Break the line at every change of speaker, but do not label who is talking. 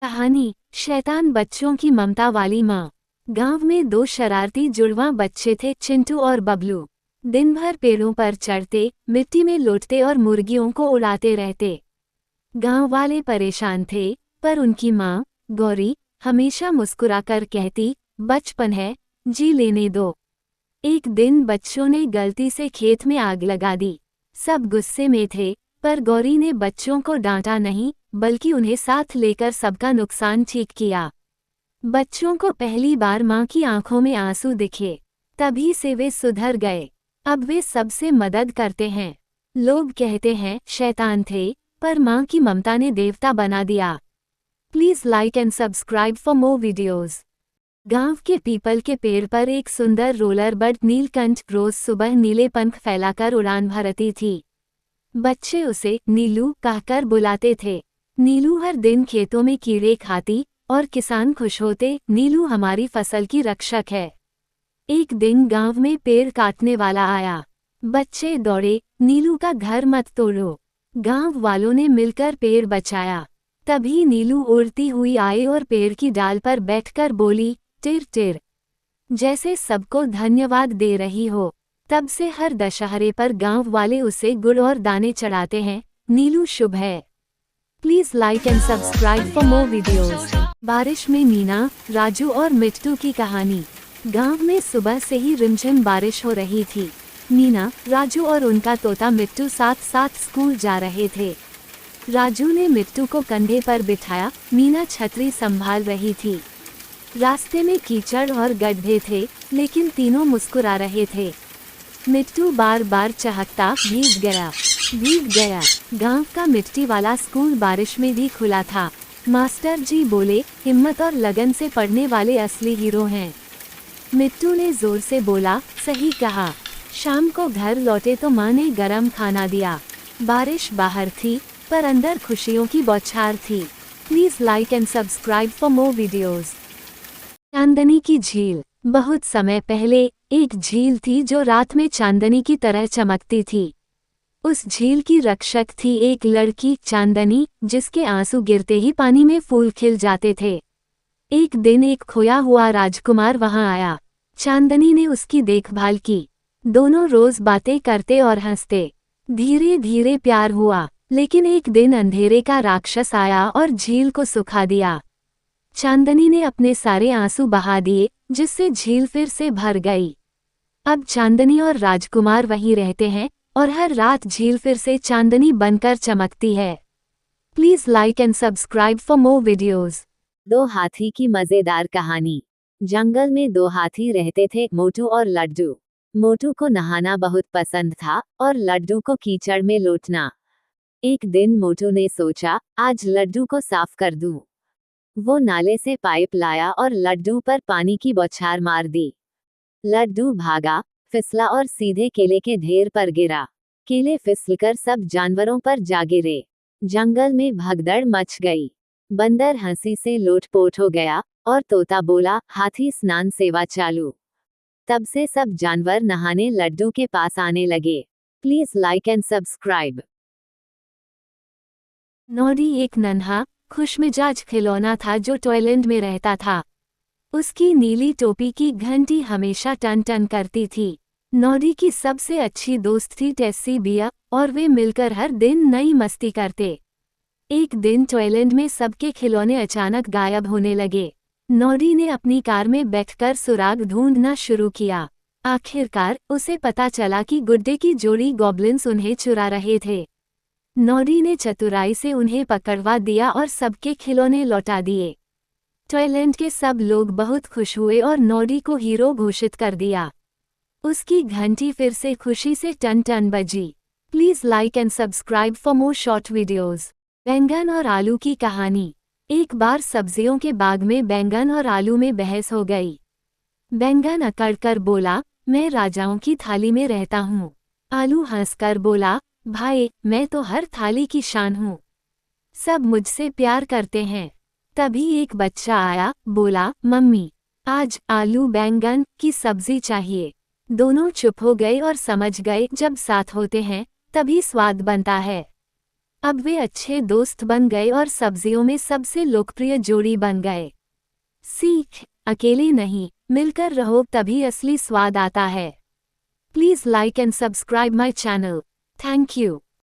कहानी शैतान बच्चों की ममता वाली माँ। गांव में दो शरारती जुड़वां बच्चे थे, चिंटू और बबलू। दिन भर पेड़ों पर चढ़ते, मिट्टी में लौटते और मुर्गियों को उड़ाते रहते। गांव वाले परेशान थे, पर उनकी माँ गौरी हमेशा मुस्कुराकर कहती, बचपन है, जी लेने दो। एक दिन बच्चों ने गलती से खेत में आग लगा दी। सब गुस्से में थे, पर गौरी ने बच्चों को डांटा नहीं, बल्कि उन्हें साथ लेकर सबका नुकसान ठीक किया। बच्चों को पहली बार माँ की आंखों में आंसू दिखे, तभी से वे सुधर गए। अब वे सबसे मदद करते हैं। लोग कहते हैं शैतान थे, पर माँ की ममता ने देवता बना दिया। Please like and subscribe for more videos. गांव के पीपल के पेड़ पर एक सुंदर रोलर बर्ड नीलकंठ रोज सुबह नीले पंख फैलाकर उड़ान भरती थी। बच्चे उसे नीलू कहकर बुलाते थे। नीलू हर दिन खेतों में कीड़े खाती और किसान खुश होते, नीलू हमारी फसल की रक्षक है। एक दिन गांव में पेड़ काटने वाला आया। बच्चे दौड़े, नीलू का घर मत तोड़ो। गांव वालों ने मिलकर पेड़ बचाया। तभी नीलू उड़ती हुई आई और पेड़ की डाल पर बैठकर बोली, टिर टिर, जैसे सबको धन्यवाद दे रही हो। तब से हर दशहरे पर गांव वाले उसे गुड़ और दाने चढ़ाते हैं। नीलू शुभ है। Please like and subscribe for more videos. बारिश में मीना, राजू और मिट्टू की कहानी। गांव में सुबह से ही रिमझिम बारिश हो रही थी। मीना, राजू और उनका तोता मिट्टू साथ साथ स्कूल जा रहे थे। राजू ने मिट्टू को कंधे पर बिठाया, मीना छतरी संभाल रही थी। रास्ते में कीचड़ और गड्ढे थे, लेकिन तीनों मुस्कुरा रहे थे। मिट्टू बार बार चहकता, भीग गया। गांव का मिट्टी वाला स्कूल बारिश में भी खुला था। मास्टर जी बोले, हिम्मत और लगन से पढ़ने वाले असली हीरो हैं। मिट्टू ने जोर से बोला, सही कहा। शाम को घर लौटे तो माँ ने गरम खाना दिया। बारिश बाहर थी, पर अंदर खुशियों की बौछार थी। Please like and subscribe for more videos. चांदनी की झील। बहुत समय पहले एक झील थी जो रात में चांदनी की तरह चमकती थी। उस झील की रक्षक थी एक लड़की, चांदनी, जिसके आंसू गिरते ही पानी में फूल खिल जाते थे। एक दिन एक खोया हुआ राजकुमार वहां आया। चांदनी ने उसकी देखभाल की। दोनों रोज बातें करते और हंसते। धीरे धीरे प्यार हुआ, लेकिन एक दिन अंधेरे का राक्षस आया और झील को सुखा दिया। चांदनी ने अपने सारे आंसू बहा दिए, जिससे झील फिर से भर गई। अब चांदनी और राजकुमार वहीं रहते हैं और हर रात झील फिर से चांदनी बनकर चमकती है। Please like and subscribe for more videos.
दो हाथी की मजेदार कहानी। जंगल में दो हाथी रहते थे, मोटू और लड्डू। मोटू को नहाना बहुत पसंद था और लड्डू को कीचड़ में लौटना। एक दिन मोटू ने सोचा, आज लड्डू को साफ कर दूं। वो नाले से पाइप लाया और लड्डू पर पानी की बौछार मार दी। लड्डू भागा, फिसला और सीधे केले के ढेर पर गिरा। केले फिसलकर सब जानवरों पर जा गिरे। जंगल में भगदड़ मच गई। बंदर हंसी से लोटपोट हो गया और तोता बोला, हाथी स्नान सेवा चालू। तब से सब जानवर नहाने लड्डू के पास आने लगे। Please like and subscribe.
Noddy एक नन्हा, खुशमिजाज खिलौना था जो टॉयलेट में रहता था। उसकी नीली टोपी की घंटी हमेशा टन टन करती थी। नॉडी की सबसे अच्छी दोस्त थी टेस्सी बिया, और वे मिलकर हर दिन नई मस्ती करते। एक दिन टॉयलेट में सबके खिलौने अचानक गायब होने लगे। नॉडी ने अपनी कार में बैठकर सुराग ढूंढना शुरू किया। आखिरकार उसे पता चला कि गुड्डे की जोड़ी गॉब्लिन्स उन्हें चुरा रहे थे। नॉडी ने चतुराई से उन्हें पकड़वा दिया और सबके खिलौने लौटा दिए। टॉयलेट के सब लोग बहुत खुश हुए और नॉडी को हीरो घोषित कर दिया। उसकी घंटी फिर से खुशी से टन टन बजी। Please like and subscribe for more short videos. बैंगन और आलू की कहानी। एक बार सब्जियों के बाग में बैंगन और आलू में बहस हो गई। बैंगन अकड़कर बोला, मैं राजाओं की थाली में रहता हूँ। आलू हंसकर बोला, भाई, मैं तो हर थाली की शान हूँ। सब मुझसे प्यार करते हैं। तभी एक बच्चा आया, बोला, मम्मी, आज आलू बैंगन की सब्जी चाहिए। दोनों चुप हो गए और समझ गए, जब साथ होते हैं तभी स्वाद बनता है। अब वे अच्छे दोस्त बन गए और सब्जियों में सबसे लोकप्रिय जोड़ी बन गए। सीख, अकेले नहीं, मिलकर रहो तभी असली स्वाद आता है। Please like and subscribe my channel. Thank you.